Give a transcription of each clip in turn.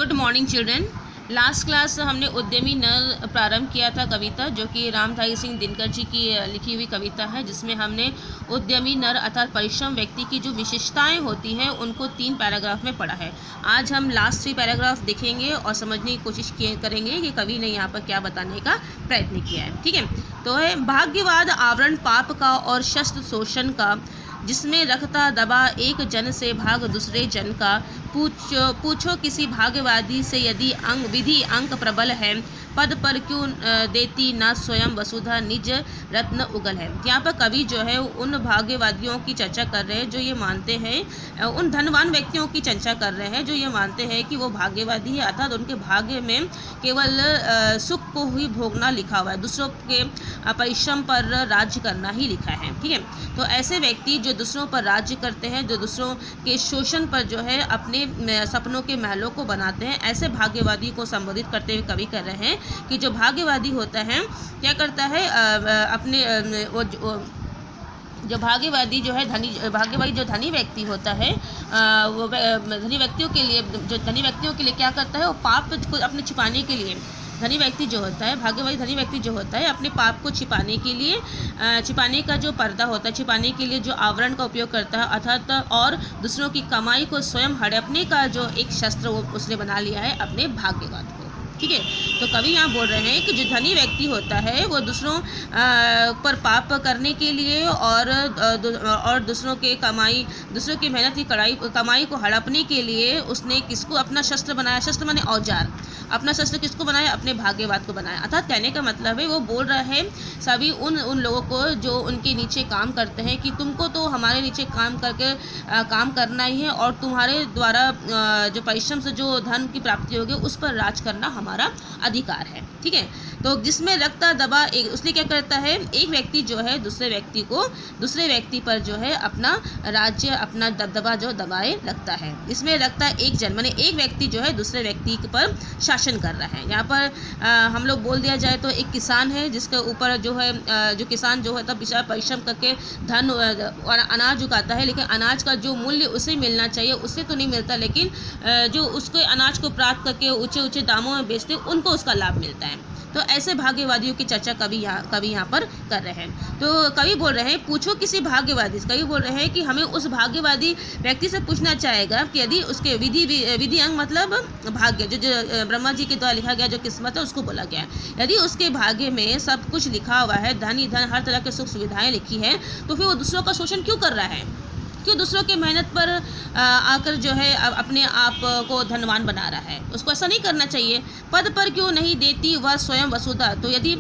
Good morning children. Last class हमने उद्यमी नर प्रारंभ किया था कविता, जो कि रामधारी सिंह दिनकर जी की लिखी हुई कविता है, जिसमें हमने उद्यमी नर अर्थात परिश्रम व्यक्ति की जो विशेषताएं होती हैं उनको 3 पैराग्राफ में पढ़ा है। आज हम लास्ट 3 पैराग्राफ देखेंगे और समझने की कोशिश करेंगे कि कवि ने यहाँ पर क्या बताने का प्रयत्न किया है। ठीक है, तो है भाग्यवाद आवरण पाप का और शस्त्र शोषण का, जिसमें रखता दबा एक जन से भाग दूसरे जन का। पूछो किसी भाग्यवादी से यदि विधि अंक प्रबल है, पद पर क्यों देती ना स्वयं वसुधा निज रत्न उगल है। यहाँ पर कवि जो है उन भाग्यवादियों की चर्चा कर रहे हैं जो ये मानते हैं, उन धनवान व्यक्तियों की चर्चा कर रहे हैं जो ये मानते हैं कि वो भाग्यवादी है, अर्थात उनके भाग्य में केवल सुख को ही भोगना लिखा हुआ है, दूसरों के परिश्रम पर राज्य करना ही लिखा है। ठीक है, तो ऐसे व्यक्ति जो दूसरों पर राज्य करते हैं, जो दूसरों के शोषण पर जो है अपने सपनों के महलों को बनाते हैं, ऐसे भाग्यवादी को संबोधित करते हुए कवि कर रहे हैं कि जो भाग्यवादी होता है क्या करता है, अपने जो भाग्यवादी जो है भाग्यवादी जो धनी व्यक्ति होता है, वो धनी व्यक्तियों के लिए क्या करता है, वो पाप को अपने छिपाने के लिए धनी व्यक्ति जो होता है, भाग्यवादी धनी व्यक्ति जो होता है, अपने पाप को छिपाने के लिए छिपाने का जो पर्दा होता है, छिपाने के लिए जो आवरण का उपयोग करता है, अर्थात और दूसरों की कमाई को स्वयं हड़पने का जो एक शस्त्र वो उसने बना लिया है अपने भाग्यवाद को। ठीक है, तो कवि यहाँ बोल रहे हैं कि जो धनी व्यक्ति होता है वो दूसरों पर पाप करने के लिए और दूसरों की मेहनत की कमाई को हड़पने के लिए उसने किसको अपना शस्त्र बनाया, शस्त्र माने औजार, अपना शस्त्र किसको बनाया, अपने भाग्यवाद को बनाया। अर्थात कहने का मतलब है वो बोल रहे हैं सभी उन लोगों को जो उनके नीचे काम करते हैं कि तुमको तो हमारे नीचे काम करके काम करना ही है और तुम्हारे द्वारा जो परिश्रम से जो धन की प्राप्ति होगी उस पर राज करना हमारा अधिकार है। ठीक है, तो जिसमें रखता दबा एक, उसने क्या करता है, एक व्यक्ति जो है दूसरे व्यक्ति पर जो है अपना राज्य, अपना दबदबा जो दबाए रखता है। इसमें रखता एक जन माने एक व्यक्ति जो है दूसरे व्यक्ति पर शासन कर रहा है। यहाँ पर हम लोग बोल दिया जाए तो एक किसान है जिसके ऊपर जो है जो किसान जो है तब बेचारा परिश्रम करके धन और अनाज उगाता है, लेकिन अनाज का जो मूल्य उसे मिलना चाहिए उससे तो नहीं मिलता, लेकिन जो उसके अनाज को प्राप्त करके ऊंचे दामों में बेचते उनको उसका लाभ मिलता है। तो ऐसे भाग्यवादियों की चर्चा कवि यहाँ पर कर रहे हैं। तो कवि बोल रहे हैं पूछो किसी भाग्यवादी से, कवि बोल रहे हैं कि हमें उस भाग्यवादी व्यक्ति से पूछना चाहेगा कि यदि उसके विधि अंग मतलब भाग्य जो ब्रह्मा जी के द्वारा लिखा गया जो किस्मत है उसको बोला गया है, यदि उसके भाग्य में सब कुछ लिखा हुआ है, धन ही धन, हर तरह के सुख सुविधाएं लिखी है, तो फिर वो दूसरों का शोषण क्यों कर रहा है, क्यों दूसरों के मेहनत पर आकर जो है अपने आप को धनवान बना रहा है। उसको ऐसा नहीं करना चाहिए। पद पर क्यों नहीं देती वह स्वयं वसुधा, तो यदि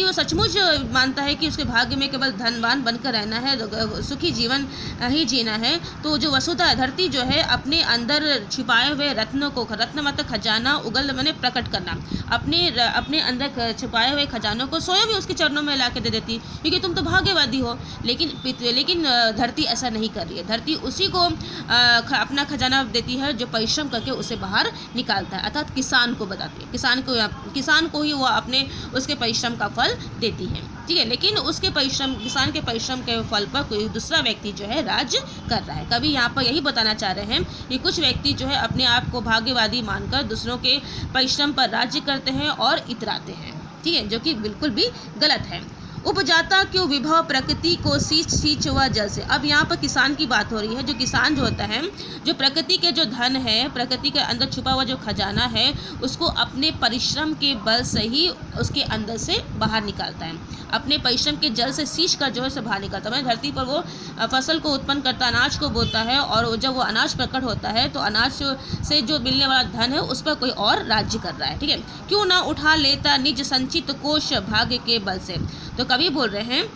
वो सचमुच मानता है कि उसके भाग्य में केवल धनवान बनकर रहना है, सुखी जीवन ही जीना है, तो जो वसुधा धरती जो है अपने अंदर छिपाए हुए रत्नों को, रत्न मतलब खजाना, उगल मैंने प्रकट करना, अपने अंदर छिपाए हुए खजानों को स्वयं ही उसके चरणों में ला के दे देती, क्योंकि तुम तो भाग्यवादी हो। लेकिन धरती ऐसा नहीं कर रही है। धरती उसी को अपना खजाना देती है जो परिश्रम करके उसे बाहर निकालता है, अर्थात किसान को बताती है, किसान को ही वो अपने उसके परिश्रम का फल देती है। ठीक है, लेकिन किसान के परिश्रम के फल पर कोई दूसरा व्यक्ति जो है राज कर रहा है। कभी यहाँ पर यही बताना चाह रहे हैं कि कुछ व्यक्ति जो है अपने आप को भाग्यवादी मानकर दूसरों के परिश्रम पर राज्य करते हैं और इतराते हैं। ठीक है, जो कि बिल्कुल भी गलत है। उपजाता क्यों विभव प्रकृति को सींच व जल से। अब यहाँ पर किसान की बात हो रही है। जो किसान जो होता है, जो प्रकृति के जो धन है, प्रकृति के अंदर छुपा हुआ जो खजाना है, उसको अपने परिश्रम के बल से ही उसके अंदर से बाहर निकालता है, अपने परिश्रम के जल से सींच कर जो है उसे बाहर निकालता है। धरती पर वो फसल को उत्पन्न करता, अनाज को बोता है, और जब वो अनाज प्रकट होता है तो अनाज से जो मिलने वाला धन है उस पर कोई और राज्य कर रहा है। ठीक है, क्यों ना उठा लेता निज संचित कोश भाग्य के बल से। तो कवि बोल रहे हैं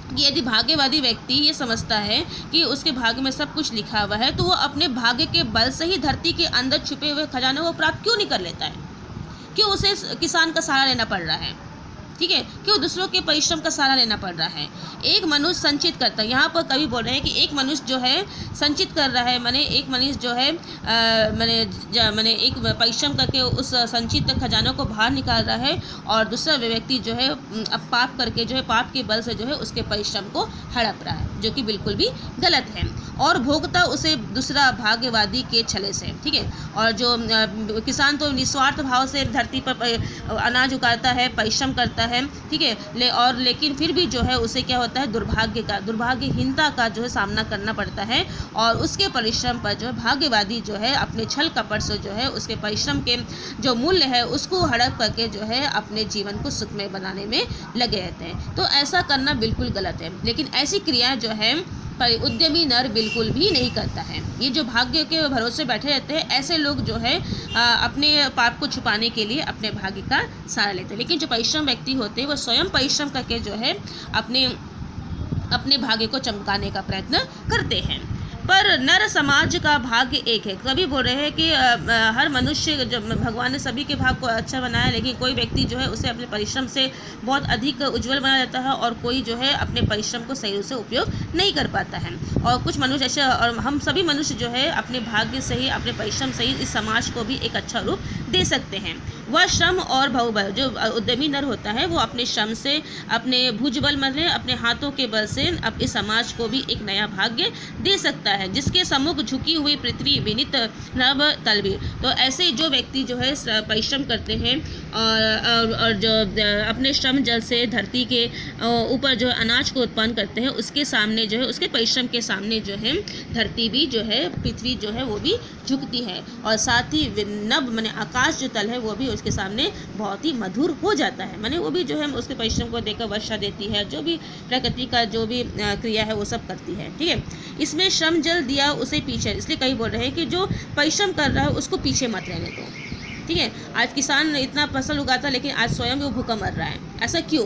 कि यदि भाग्यवादी व्यक्ति ये समझता है कि उसके भाग्य में सब कुछ लिखा हुआ है, तो वो अपने भाग्य के बल से ही धरती के अंदर छुपे हुए खजाने वो प्राप्त क्यों नहीं कर लेता है, क्यों उसे किसान का सहारा लेना पड़ रहा है। ठीक है, क्यों दूसरों के परिश्रम का सहारा लेना पड़ रहा है। एक मनुष्य संचित करता है, यहाँ पर कवि बोल रहे हैं कि एक मनुष्य जो है संचित कर रहा है, माने एक मनुष्य जो है माने एक परिश्रम करके उस संचित खजानों को बाहर निकाल रहा है, और दूसरा व्यक्ति जो है अब पाप करके जो है पाप के बल से जो है उसके परिश्रम को हड़प रहा है, जो कि बिल्कुल भी गलत है। और भोगता उसे दूसरा भाग्यवादी के छले से, ठीक है। और जो किसान तो निस्वार्थ भाव से धरती पर अनाज उगाता है, परिश्रम करता है, ठीक है, लेकिन फिर भी जो है उसे क्या होता है, दुर्भाग्यहीनता का जो है सामना करना पड़ता है, और उसके परिश्रम पर जो है भाग्यवादी जो है अपने छल कपट से जो है उसके परिश्रम के जो मूल्य है उसको हड़प करके जो है अपने जीवन को सुखमय बनाने में लगे रहते हैं। तो ऐसा करना बिल्कुल गलत है, लेकिन ऐसी क्रियाएं जो है उद्यमी नर बिल्कुल भी नहीं करता है। ये जो भाग्य के भरोसे बैठे रहते हैं, ऐसे लोग जो है अपने पाप को छुपाने के लिए अपने भाग्य का सहारा लेते हैं। लेकिन जो परिश्रम व्यक्ति होते हैं वो स्वयं परिश्रम करके जो है अपने भाग्य को चमकाने का प्रयत्न करते हैं। पर नर समाज का भाग्य एक है। कभी बोल रहे हैं कि हर मनुष्य, जब भगवान ने सभी के भाग्य को अच्छा बनाया, लेकिन कोई व्यक्ति जो है उसे अपने परिश्रम से बहुत अधिक उज्जवल बना देता है, और कोई जो है अपने परिश्रम को सही से उपयोग नहीं कर पाता है। और कुछ मनुष्य ऐसे, और हम सभी मनुष्य जो है अपने भाग्य से ही, अपने परिश्रम से ही इस समाज को भी एक अच्छा रूप दे सकते हैं। वह श्रम और बहुबल, जो उद्यमी नर होता है वो अपने श्रम से, अपने भुजबल मतलब अपने हाथों के बल से अब इस समाज को भी एक नया भाग्य दे सकता है, जिसके सम्मुख झुकी हुई पृथ्वी विनित नभ तलबीर। तो ऐसे जो व्यक्ति जो है परिश्रम करते हैं और जो अपने श्रम जल से धरती के ऊपर जो अनाज को उत्पन्न करते हैं, उसके सामने जो है, उसके परिश्रम के सामने जो है धरती भी जो है, पृथ्वी जो है वो भी झुकती है, और साथ ही नभ माने आकाश जो तल है वो भी उसके सामने बहुत ही मधुर हो जाता है। माने वो भी जो है उसके परिश्रम को देकर वर्षा देती है, जो भी प्रकृति का जो भी क्रिया है वो सब करती है, ठीक है। इसमें श्रम जल दिया उसे पीछे, इसलिए कई बोल रहे हैं कि जो परिश्रम कर रहा है उसको पीछे मत रहने दो, ठीक है। आज किसान इतना फसल उगाता, लेकिन आज स्वयं वो भूखा मर रहा है। ऐसा क्यों?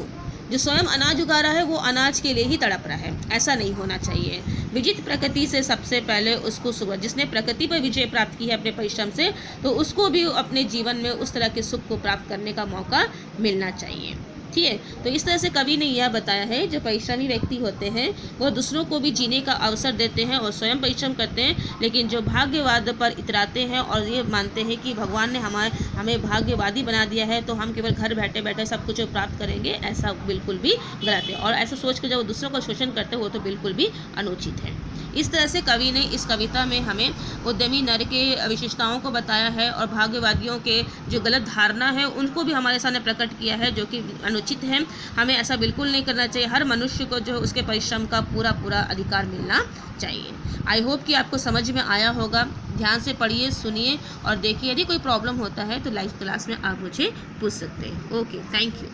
जो स्वयं अनाज उगा रहा है वो अनाज के लिए ही तड़प रहा है। ऐसा नहीं होना चाहिए। विजित प्रकृति से सबसे पहले उसको सुख, जिसने प्रकृति पर विजय प्राप्त की है अपने परिश्रम से, तो उसको भी अपने जीवन में उस तरह के सुख को प्राप्त करने का मौका मिलना चाहिए, ठीक है। तो इस तरह से कवि ने यह बताया है, जो परिश्रमी व्यक्ति होते हैं वो दूसरों को भी जीने का अवसर देते हैं और स्वयं परिश्रम करते हैं, लेकिन जो भाग्यवाद पर इतराते हैं और ये मानते हैं कि भगवान ने हमें भाग्यवादी बना दिया है, तो हम केवल घर बैठे बैठे सब कुछ प्राप्त करेंगे, ऐसा बिल्कुल भी गलत है। और ऐसा सोच कर जब दूसरों का शोषण करते हैं वो तो बिल्कुल भी अनुचित है। इस तरह से कवि ने इस कविता में हमें उद्यमी नर के विशेषताओं को बताया है, और भाग्यवादियों के जो गलत धारणा है उनको भी हमारे सामने प्रकट किया है, जो कि अनुचित है। हमें ऐसा बिल्कुल नहीं करना चाहिए। हर मनुष्य को जो है उसके परिश्रम का पूरा अधिकार मिलना चाहिए। आई होप कि आपको समझ में आया होगा। ध्यान से पढ़िए, सुनिए और देखिए। यदि कोई प्रॉब्लम होता है तो लाइव क्लास में आप मुझे पूछ सकते हैं। Okay, thank you.